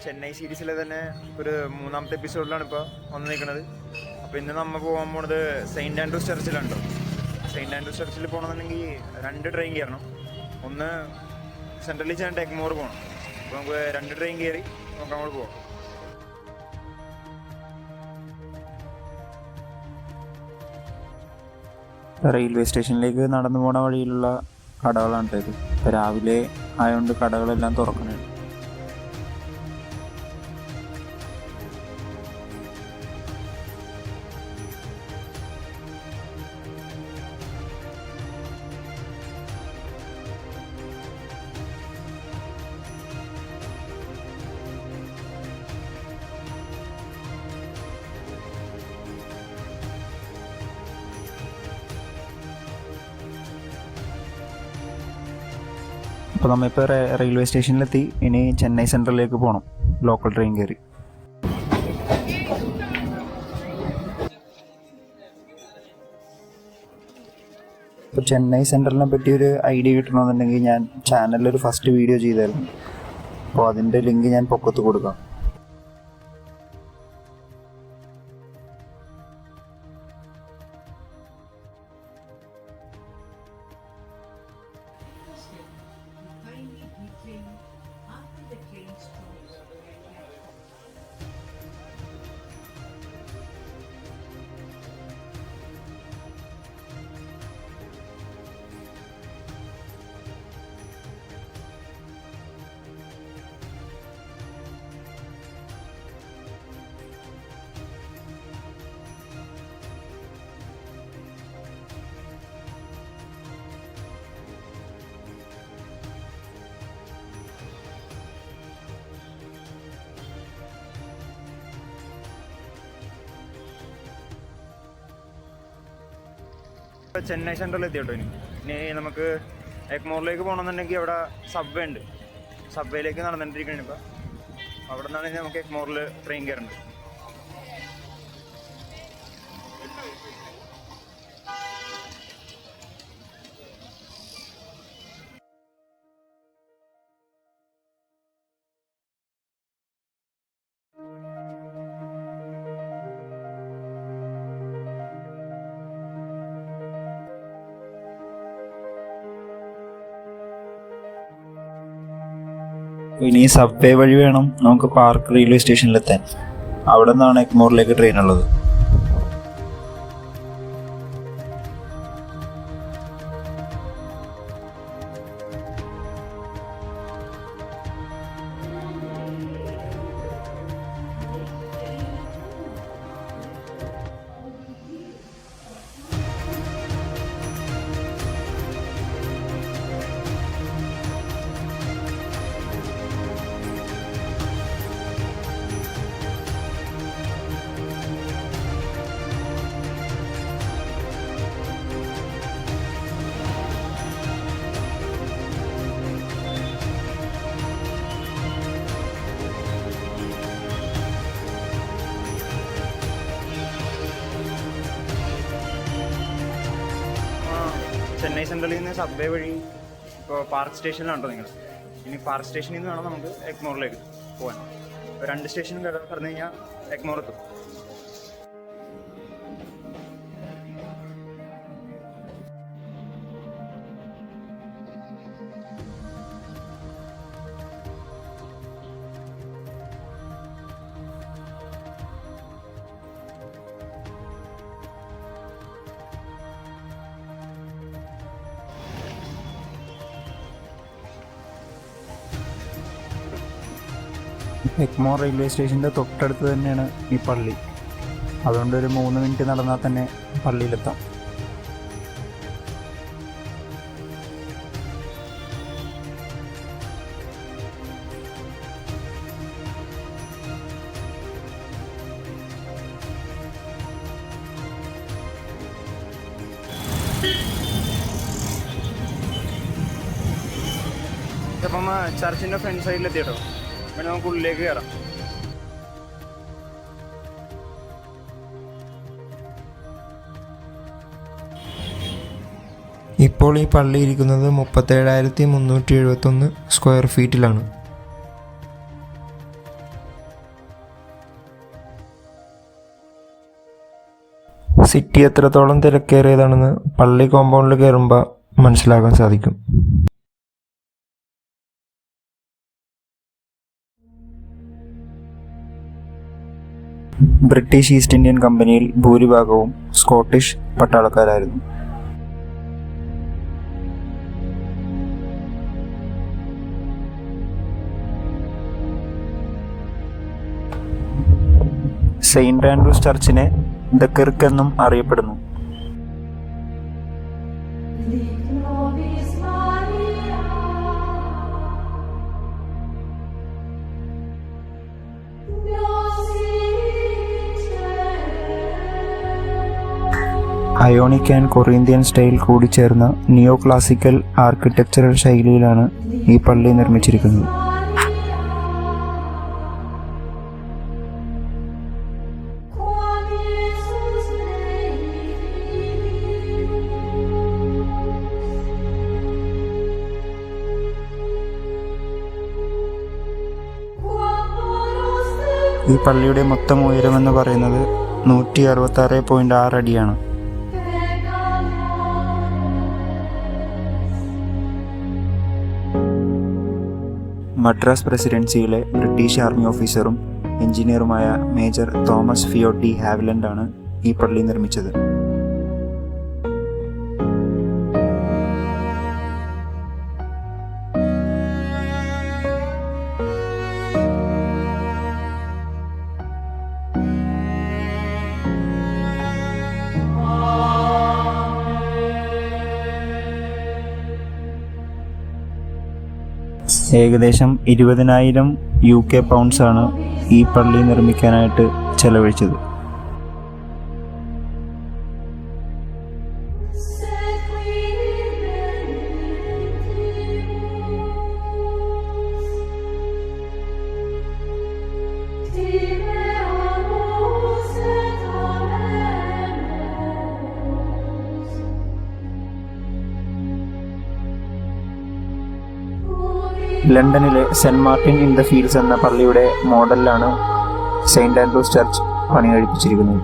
ചെന്നൈ സീരീസിലെ തന്നെ ഒരു മൂന്നാമത്തെ എപ്പിസോഡിലാണ് ഇപ്പോൾ വന്ന് നിൽക്കുന്നത്. അപ്പോൾ ഇന്ന് നമ്മൾ പോകാൻ പോണത് സെയിൻറ്റ് ആൻഡ്രൂസ് ചർച്ചിലുണ്ടോ. സെയിൻറ്റ് ആൻഡ്രൂസ് ചർച്ചിൽ പോകണമെന്നുണ്ടെങ്കിൽ 2 ട്രെയിൻ കയറണം. ഒന്ന് സെൻട്രലിൽ ചെന്നിട്ട് എഗ്മോർ പോകണം. അപ്പോൾ നമുക്ക് 2 ട്രെയിൻ കയറി നമുക്ക് അങ്ങോട്ട് പോകാം. റെയിൽവേ സ്റ്റേഷനിലേക്ക് നടന്നു പോണ വഴിയിലുള്ള കടകളാണ് ഇത്. ഇപ്പോൾ രാവിലെ ആയതുകൊണ്ട് കടകളെല്ലാം തുറക്കണേ. അപ്പോൾ നമ്മളിപ്പോൾ റെയിൽവേ സ്റ്റേഷനിലെത്തി. ഇനി ചെന്നൈ സെൻട്രലിലേക്ക് പോകണം ലോക്കൽ ട്രെയിൻ കയറി. ഇപ്പോൾ ചെന്നൈ സെൻട്രലിനെ പറ്റി ഒരു ഐഡിയ കിട്ടണമെന്നുണ്ടെങ്കിൽ ഞാൻ ചാനലിലൊരു ഫസ്റ്റ് വീഡിയോ ചെയ്തായിരുന്നു. അപ്പോൾ അതിൻ്റെ ലിങ്ക് ഞാൻ പൊക്കത്ത് കൊടുക്കാം. ചെന്നൈ സെൻട്രലിൽ എത്തി കേട്ടോ. ഇനി നമുക്ക് എഗ്മോറിലേക്ക് പോകണമെന്നുണ്ടെങ്കിൽ അവിടെ സബ്വേ ഉണ്ട്. സബ്വേയിലേക്ക് നടന്നിട്ടിരിക്കുകയാണ്. ഇപ്പോൾ അവിടെ നിന്നാണ് നമുക്ക് എഗ്മോറിൽ ട്രെയിൻ കയറേണ്ടത്. ഇനി സബ്വേ വഴി വേണം നമുക്ക് പാർക്ക് റെയിൽവേ സ്റ്റേഷനിലെത്താൻ. അവിടെ നിന്നാണ് എഗ്മോറിലേക്ക് ട്രെയിൻ ഉള്ളത്. ചെന്നൈ സെൻട്രലിൽ നിന്ന് സബ്വേ വഴി ഇപ്പോൾ പാർക്ക് സ്റ്റേഷനിലാണോ നിങ്ങൾ. ഇനി പാർക്ക് സ്റ്റേഷനിൽ നിന്ന് വേണം നമുക്ക് എഗ്മോറിലേക്ക് പോകാൻ. 2 സ്റ്റേഷൻ കടന്നു കഴിഞ്ഞാൽ എഗ്മോർ എത്തും. എഗ്മോർ റെയിൽവേ സ്റ്റേഷൻ്റെ തൊട്ടടുത്ത് തന്നെയാണ് ഈ പള്ളി. അതുകൊണ്ട് ഒരു 3 മിനിറ്റ് നടന്നാൽ തന്നെ പള്ളിയിലെത്താം. ഇപ്പം ചർച്ചിൻ്റെ ഫ്രണ്ട് സൈഡിലെത്തി കേട്ടോ. പിന്നെ നമുക്ക് ഉള്ളിലേക്ക് കയറാം. ഇപ്പോൾ ഈ പള്ളി ഇരിക്കുന്നത് 37,371 സ്ക്വയർ ഫീറ്റിലാണ്. സിറ്റി എത്രത്തോളം തിരക്കേറിയതാണെന്ന് പള്ളി കോമ്പൗണ്ടിൽ കയറുമ്പോൾ മനസ്സിലാക്കാൻ സാധിക്കും. ബ്രിട്ടീഷ് ഈസ്റ്റ് ഇന്ത്യൻ കമ്പനിയിൽ ഭൂരിഭാഗവും സ്കോട്ടിഷ് പട്ടാളക്കാരായിരുന്നു. സെയിന്റ് ആൻഡ്രൂസ് ചർച്ചിനെ ദ കിർക്ക് എന്നും അറിയപ്പെടുന്നു. അയോണിക് ആൻഡ് കൊറിന്ത്യൻ സ്റ്റൈൽ കൂടിച്ചേർന്ന നിയോ ക്ലാസിക്കൽ ആർക്കിടെക്ചറൽ ശൈലിയിലാണ് ഈ പള്ളി നിർമ്മിച്ചിരിക്കുന്നത്. ഈ പള്ളിയുടെ മൊത്തം ഉയരമെന്ന് പറയുന്നത് 166.6 അടിയാണ്. മദ്രാസ് പ്രസിഡൻസിയിലെ ബ്രിട്ടീഷ് ആർമി ഓഫീസറും എഞ്ചിനീയറുമായ major Thomas Fiott de Havilland ആണ് ഈ പള്ളി നിർമ്മിച്ചത്. ഏകദേശം 20,000 UK പൗണ്ട്സാണ് ഈ പള്ളി നിർമ്മിക്കാനായിട്ട് ചെലവഴിച്ചത്. ലണ്ടനിലെ saint Martin in the fields എന്ന പള്ളിയുടെ മോഡലിലാണ് സെയിന്റ് ആൻഡ്രൂസ് ചർച്ച് പണി കഴിപ്പിച്ചിരിക്കുന്നത്.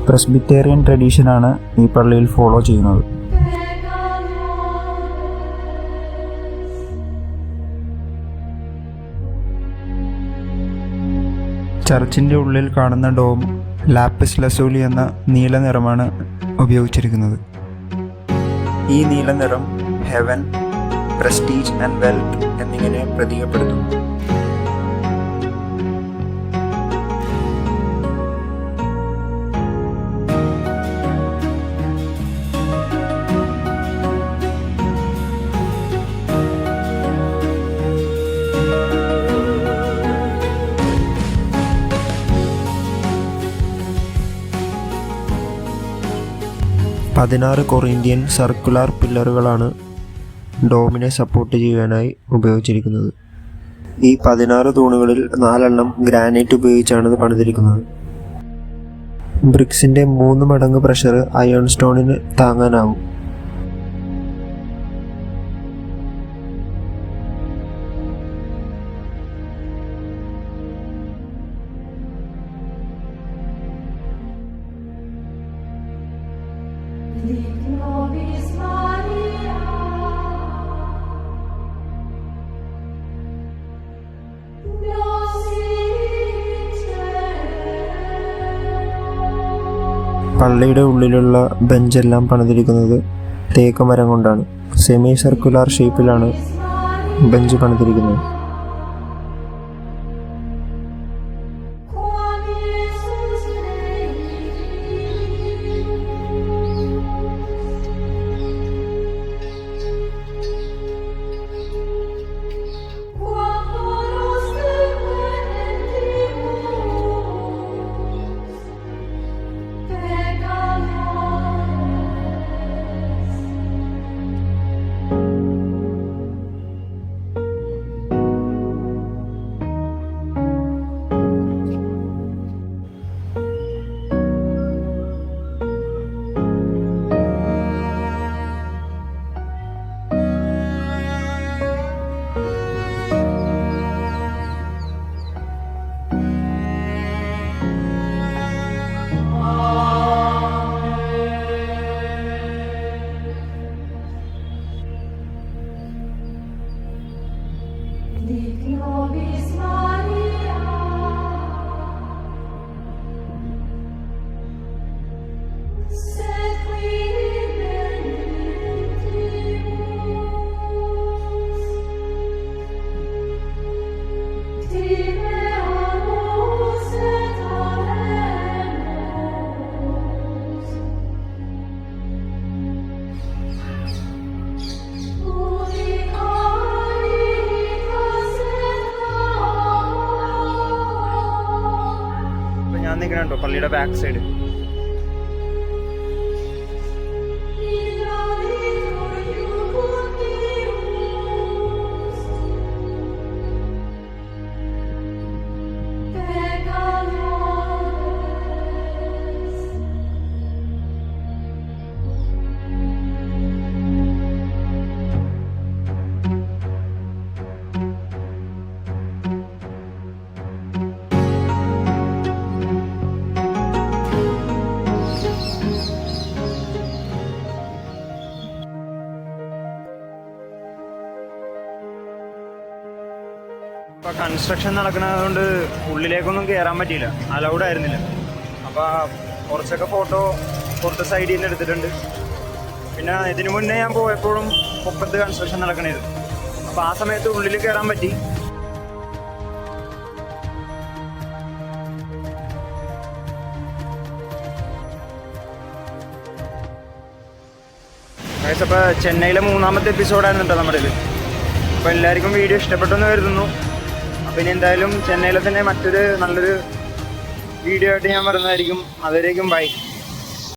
പ്രസ്ബിറ്റേറിയൻ ട്രഡീഷനാണ് ഈ പള്ളിയിൽ ഫോളോ ചെയ്യുന്നത്. ചർച്ചിൻ്റെ ഉള്ളിൽ കാണുന്ന ഡോം ലാപ്പിസ് ലസൂലി എന്ന നീല നിറമാണ് ഉപയോഗിച്ചിരിക്കുന്നത്. ഈ നീല നിറം ഹെവൻ, പ്രസ്റ്റീജ് ആൻഡ് വെൽത്ത് എന്നിങ്ങനെ പ്രതീകപ്പെടുത്തുന്നു. പതിനാറ് കൊറിന്ത്യൻ സർക്കുലർ പില്ലറുകളാണ് ഡോമിനെ സപ്പോർട്ട് ചെയ്യാനായി ഉപയോഗിച്ചിരിക്കുന്നത്. ഈ 16 തൂണുകളിൽ 4 എണ്ണം ഗ്രാനൈറ്റ് ഉപയോഗിച്ചാണ് പണിതിരിക്കുന്നത്. ബ്രിക്സിൻ്റെ 3 മടങ്ങ് പ്രഷർ അയൺ സ്റ്റോണിന് താങ്ങാനാവും. പള്ളിയുടെ ഉള്ളിലുള്ള ബെഞ്ചെല്ലാം പണിതിരിക്കുന്നത് തേക്ക് മരം കൊണ്ടാണ്. സെമി സർക്കുലർ ഷേപ്പിലാണ് ബെഞ്ച് പണിതിരിക്കുന്നത്. ഇപ്പൊ ഞാൻ നിൽക്കണുണ്ടോ പള്ളിയുടെ ബാക്ക് സൈഡ്. ഇപ്പൊ കൺസ്ട്രക്ഷൻ നടക്കുന്നത് ഉള്ളിലേക്കൊന്നും കയറാൻ പറ്റിയില്ല, അലൗഡ് ആയിരുന്നില്ല. അപ്പൊ കുറച്ചൊക്കെ ഫോട്ടോ പുറത്തെ സൈഡിൽ നിന്ന് എടുത്തിട്ടുണ്ട്. പിന്നെ ഇതിനു മുന്നേ ഞാൻ പോയപ്പോഴും പൊക്കത്ത് കൺസ്ട്രക്ഷൻ നടക്കണായിരുന്നു. അപ്പൊ ആ സമയത്ത് ഉള്ളിൽ കയറാൻ പറ്റി. അപ്പൊ ചെന്നൈയിലെ 3ാമത്തെ എപ്പിസോഡായിരുന്നു കേട്ടോ നമ്മുടെ ഇത്. അപ്പൊ എല്ലാവർക്കും വീഡിയോ ഇഷ്ടപ്പെട്ടെന്ന് കരുതുന്നു. അപ്പൊ ഇനി എന്തായാലും ചെന്നൈയിലെ തന്നെ മറ്റൊരു നല്ലൊരു വീഡിയോ ആയിട്ട് ഞാൻ വരുന്നതായിരിക്കും. അതുവരേക്കും ബൈ.